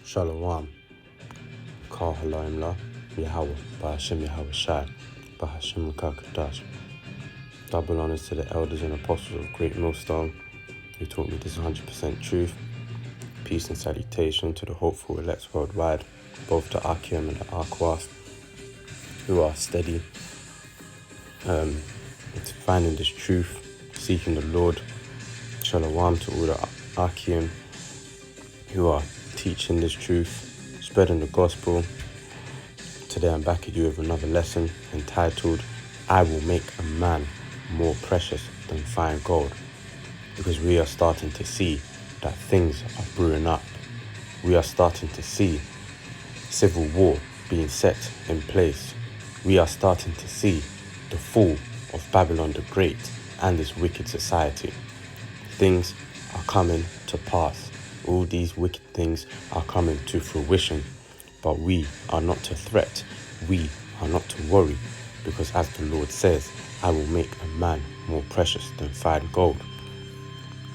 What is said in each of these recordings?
Shalom, Kal Halaimla, Yahweh, Bahashem Yahweh Shai, Bahashem Kakadash. Double honors to the elders and apostles of Great Millstone who taught me this 100% truth. Peace and salutation to the hopeful elects worldwide, both the Akim and the Akwas, who are steady into finding this truth, seeking the Lord. Shalom to all the Akim who are teaching this truth, spreading the gospel. Today I'm back at you with another lesson entitled, I will make a man more precious than fine gold. Because we are starting to see that things are brewing up. We are starting to see civil war being set in place. We are starting to see the fall of Babylon the Great and this wicked society. Things are coming to pass. All these wicked things are coming to fruition. But we are not to fret. We are not to worry. Because as the Lord says, I will make a man more precious than fine gold.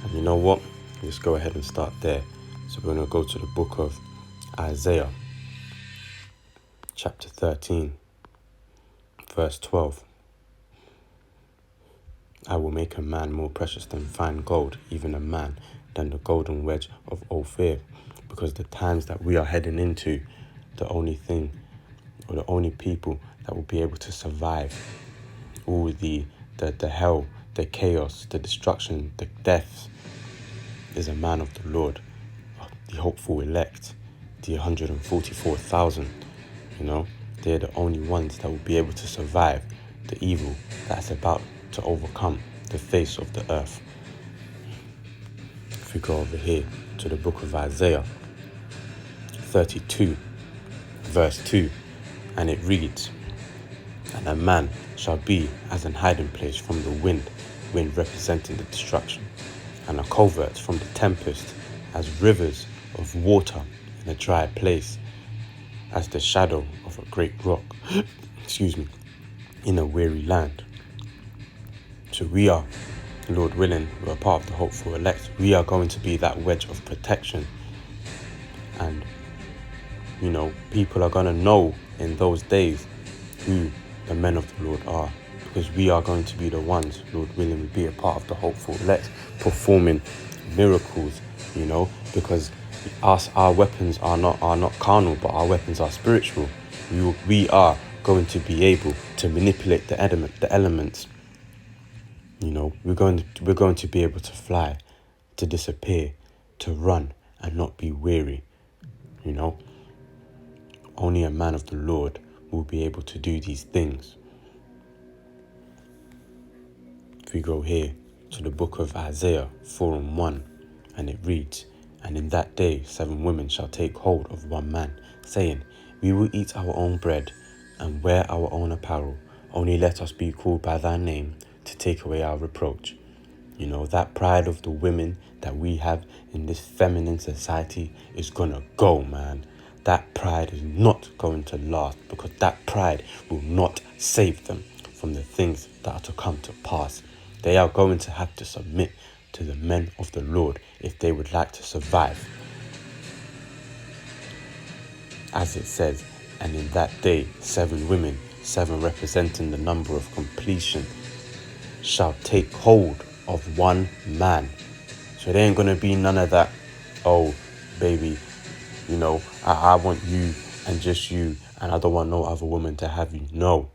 And you know what? Let's go ahead and start there. So we're going to go to the book of Isaiah, chapter 13, verse 12. I will make a man more precious than fine gold, even a man than the golden wedge of Ophir. Because the times that we are heading into, the only thing or the only people that will be able to survive all the hell, the chaos, the destruction, the deaths is a man of the Lord, the hopeful elect, the 144,000. They're the only ones that will be able to survive the evil that's about to overcome the face of the earth. If we go over here to the book of Isaiah 32, verse 2, and it reads, and a man shall be as an hiding place from the wind representing the destruction, and a covert from the tempest, as rivers of water in a dry place, as the shadow of a great rock, in a weary land. So we are, Lord willing, we're part of the hopeful elect. We are going to be that wedge of protection. And, people are going to know in those days who the men of the Lord are. Because we are going to be the ones, Lord willing, we be a part of the hopeful elect, performing miracles, because our weapons are not carnal, but our weapons are spiritual. We are going to be able to manipulate the elements. We're going to be able to fly, to disappear, to run and not be weary. Only a man of the Lord will be able to do these things. If we go here to the book of Isaiah 4:1, and it reads, and in that day 7 women shall take hold of one man, saying, we will eat our own bread and wear our own apparel. Only let us be called by thy name to take away our reproach. That pride of the women that we have in this feminine society is gonna go, man. That pride is not going to last, because that pride will not save them from the things that are to come to pass. They are going to have to submit to the men of the Lord if they would like to survive. As it says, and in that day 7 women, 7 representing the number of completion, shall take hold of one man. So there ain't going to be none of that, oh, baby, I want you and just you, and I don't want no other woman to have you. No,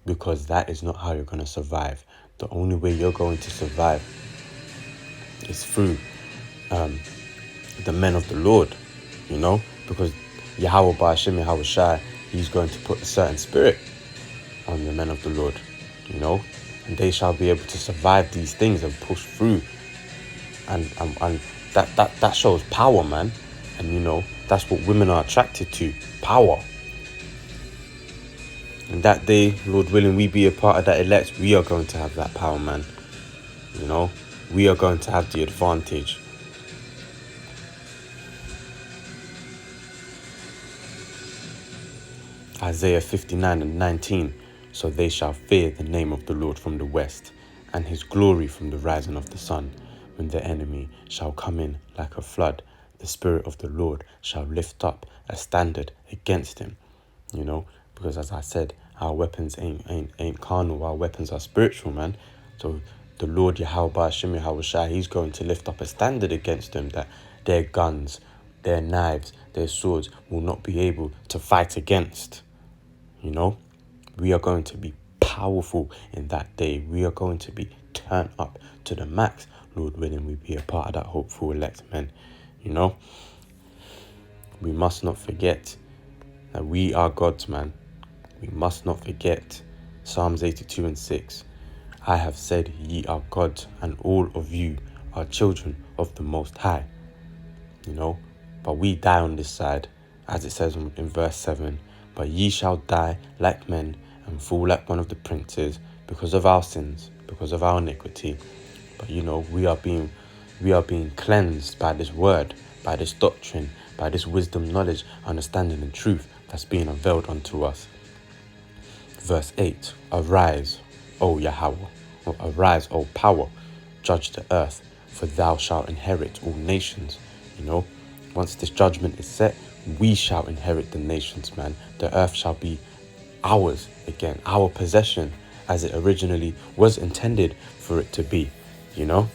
because that is not how you're going to survive. The only way you're going to survive is through the men of the Lord, because Yahweh Bahashem Yahweh Shai, he's going to put a certain spirit on the men of the Lord, and they shall be able to survive these things and push through. And that shows power, man. And that's what women are attracted to, power. And that day, Lord willing, we be a part of that elect, we are going to have that power, man. We are going to have the advantage. Isaiah 59:19, so they shall fear the name of the Lord from the west, and his glory from the rising of the sun, when the enemy shall come in like a flood, the Spirit of the Lord shall lift up a standard against him. You know, because as I said, our weapons ain't carnal, our weapons are spiritual, man. So the Lord Yahweh Hashem Yahweh Shai, he's going to lift up a standard against them that their guns, their knives, their swords will not be able to fight against. You know, we are going to be powerful in that day. We are going to be turned up to the max. Lord willing, we be a part of that hopeful elect, men. You know, we must not forget that we are God's, man. We must not forget Psalms 82:6. I have said, ye are gods, and all of you are children of the Most High. You know, but we die on this side, as it says in verse 7. But ye shall die like men and fall like one of the princes because of our sins, because of our iniquity. But you know, we are being cleansed by this word, by this doctrine, by this wisdom, knowledge, understanding and truth that's being unveiled unto us. Verse 8, arise, O Yahweh, or arise, O power, judge the earth, for thou shalt inherit all nations. You know, once this judgment is set, we shall inherit the nations, man. The earth shall be ours again, our possession, as it originally was intended for it to be, you know.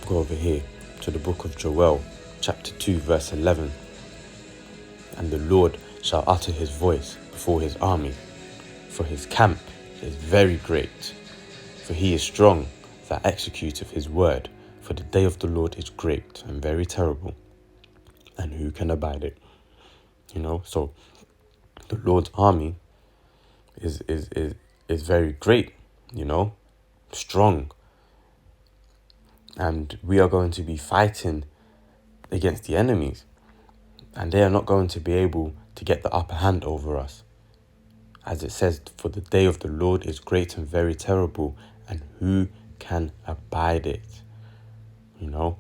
Go over here to the book of Joel, chapter 2, verse 11. And the Lord shall utter his voice before his army, for his camp is very great. For he is strong that executeth his word. For the day of the Lord is great and very terrible, and who can abide it? You know, so the Lord's army is very great, you know, strong. And we are going to be fighting against the enemies. And they are not going to be able to get the upper hand over us. As it says, for the day of the Lord is great and very terrible, and who can abide it? You know,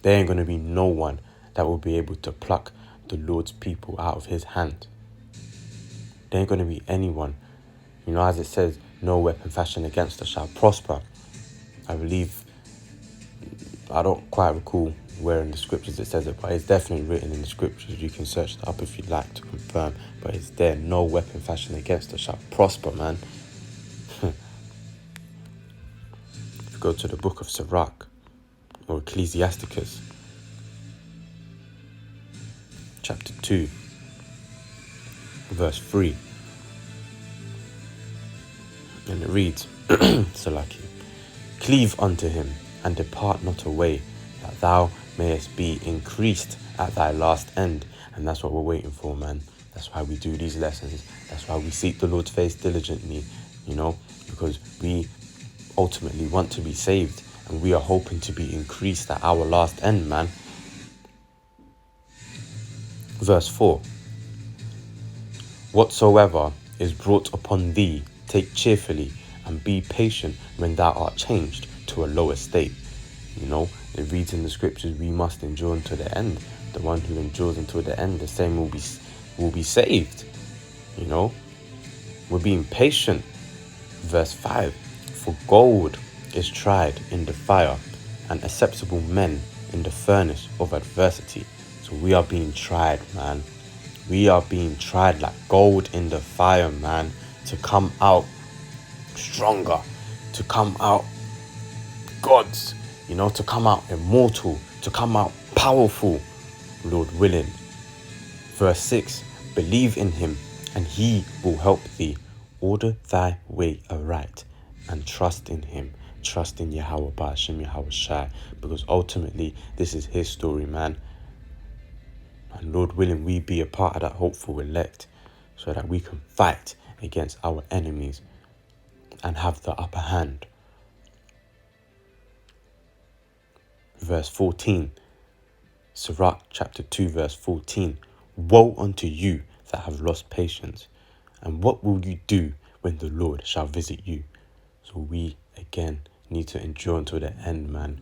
there ain't going to be no one that will be able to pluck the Lord's people out of his hand. There ain't going to be anyone. You know, as it says, no weapon fashioned against us shall prosper. I believe, I don't quite recall where in the scriptures it says it, but it's definitely written in the scriptures. You can search it up if you'd like to confirm, but it's there. No weapon fashioned against us shall prosper, man. If you go to the book of Sirach or Ecclesiasticus, chapter 2, verse 3, and it reads, Salaki, cleave unto him and depart not away, that thou mayest be increased at thy last end. And that's what we're waiting for, man. That's why we do these lessons. That's why we seek the Lord's face diligently, you know, because we ultimately want to be saved, and we are hoping to be increased at our last end, man. Verse 4, whatsoever is brought upon thee, take cheerfully, and be patient when thou art changed to a lower state. You know, it reads in the scriptures, we must endure unto the end. The one who endures until the end, the same will be saved. You know, we're being patient. Verse 5, for gold is tried in the fire, and acceptable men in the furnace of adversity. So we are being tried, man. We are being tried like gold in the fire, man, to come out stronger, to come out gods, you know, to come out immortal, to come out powerful, Lord willing. Verse 6, believe in him, and he will help thee. Order thy way aright, and trust in him. Trust in Yahweh Ba'ashem Yahweh Shai, because ultimately this is his story, man. And Lord willing, we be a part of that hopeful elect, so that we can fight against our enemies and have the upper hand. Verse 14, Sirach chapter 2 verse 14, woe unto you that have lost patience, and what will you do when the Lord shall visit you? So we again need to endure until the end, man.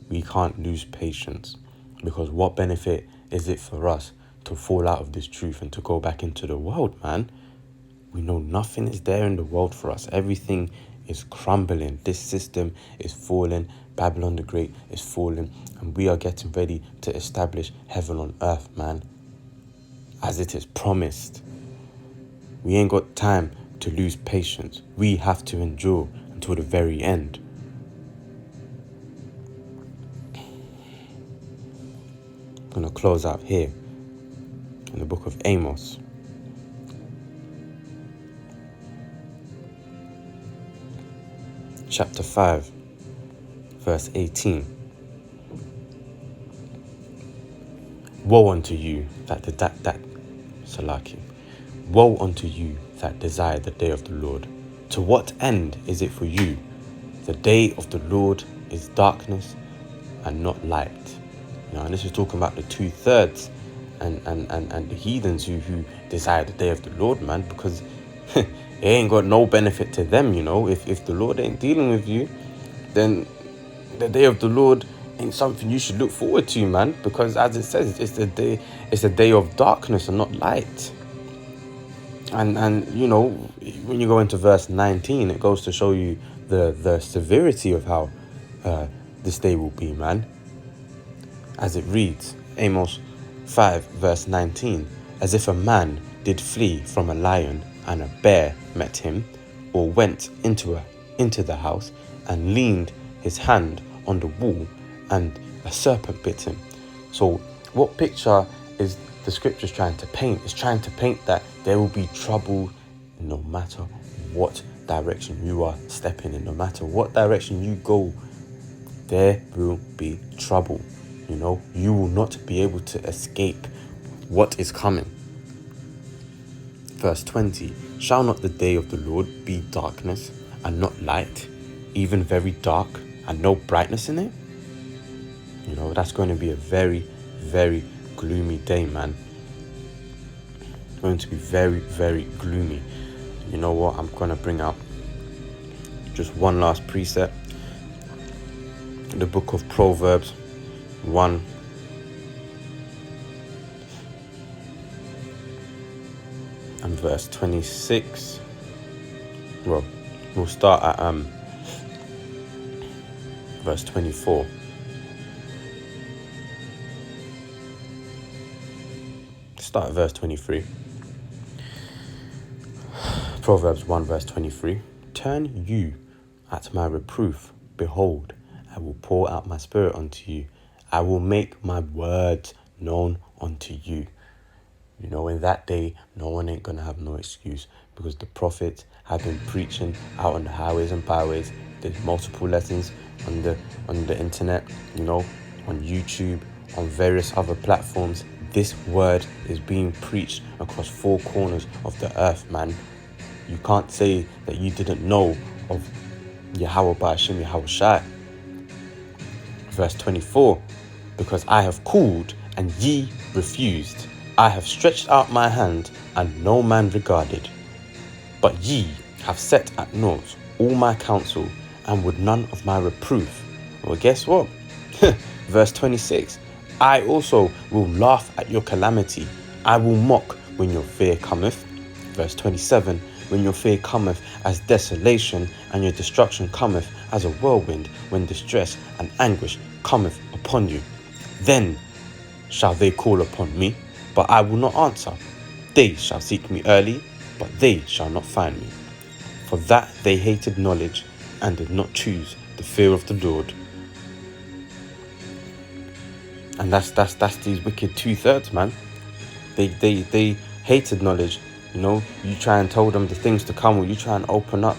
We can't lose patience, because what benefit is it for us to fall out of this truth and to go back into the world, man? We know nothing is there in the world for us. Everything is crumbling. This system is falling. Babylon the Great is falling. And we are getting ready to establish heaven on earth, man. As it is promised. We ain't got time to lose patience. We have to endure until the very end. I'm going to close out here in the book of Amos. Chapter 5, verse 18. Woe unto you Woe unto you that desire the day of the Lord. To what end is it for you? The day of the Lord is darkness and not light. And this is talking about the 2/3 and the heathens who desire the day of the Lord, man, because it ain't got no benefit to them, If the Lord ain't dealing with you, then the day of the Lord ain't something you should look forward to, man, because as it says, it's a day of darkness and not light. And when you go into verse 19, it goes to show you the severity of how this day will be, man. As it reads, Amos 5 verse 19, as if a man did flee from a lion and a bear met him, or went into the house and leaned his hand on the wall and a serpent bit him. So what picture is the scriptures trying to paint? It's trying to paint that there will be trouble no matter what direction you are stepping in, no matter what direction you go, there will be trouble. You will not be able to escape what is coming. Verse 20, shall not the day of the Lord be darkness and not light, even very dark and no brightness in it? That's going to be a very, very gloomy day, man. It's going to be very, very gloomy. You know what? I'm going to bring out just one last precept. The book of Proverbs 1 and verse 26. Well, we'll start at verse 24. Start at verse 23. Proverbs 1 verse 23. Turn you at my reproof. Behold, I will pour out my spirit unto you. I will make my words known unto you. In that day, no one ain't gonna have no excuse, because the prophets have been preaching out on the highways and byways. There's multiple lessons on the internet, on YouTube, on various other platforms. This word is being preached across 4 corners of the earth, man. You can't say that you didn't know of Yahweh Ba'ashim Yahweh Shai. Verse 24, because I have called and ye refused. I have stretched out my hand and no man regarded. But ye have set at naught all my counsel and would none of my reproof. Well, guess what? Verse 26, I also will laugh at your calamity. I will mock when your fear cometh. Verse 27, when your fear cometh as desolation and your destruction cometh as a whirlwind, when distress and anguish cometh upon you. Then shall they call upon me, but I will not answer. They shall seek me early, but they shall not find me. For that they hated knowledge and did not choose the fear of the Lord. And that's these wicked 2/3, man. They hated knowledge. You try and tell them the things to come, or you try and open up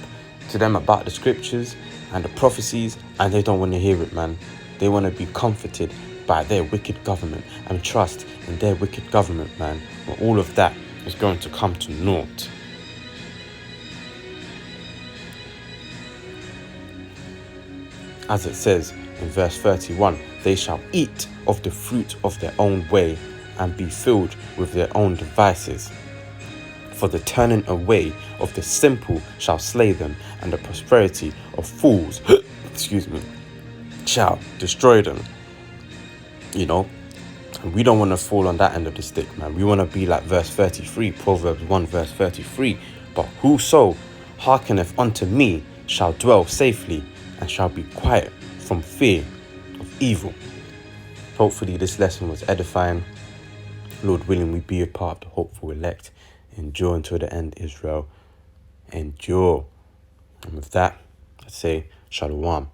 to them about the scriptures and the prophecies, and they don't want to hear it, man. They want to be comforted by their wicked government and trust in their wicked government, man. Well, all of that is going to come to naught. As it says in verse 31, they shall eat of the fruit of their own way and be filled with their own devices. For the turning away of the simple shall slay them, and the prosperity of fools shall destroy them. We don't want to fall on that end of the stick, man. We want to be like verse 33, Proverbs 1 verse 33. But whoso hearkeneth unto me shall dwell safely and shall be quiet from fear of evil. Hopefully this lesson was edifying. Lord willing, we be a part of the hopeful elect. Endure until the end, Israel. Endure. And with that, I say, Shalom.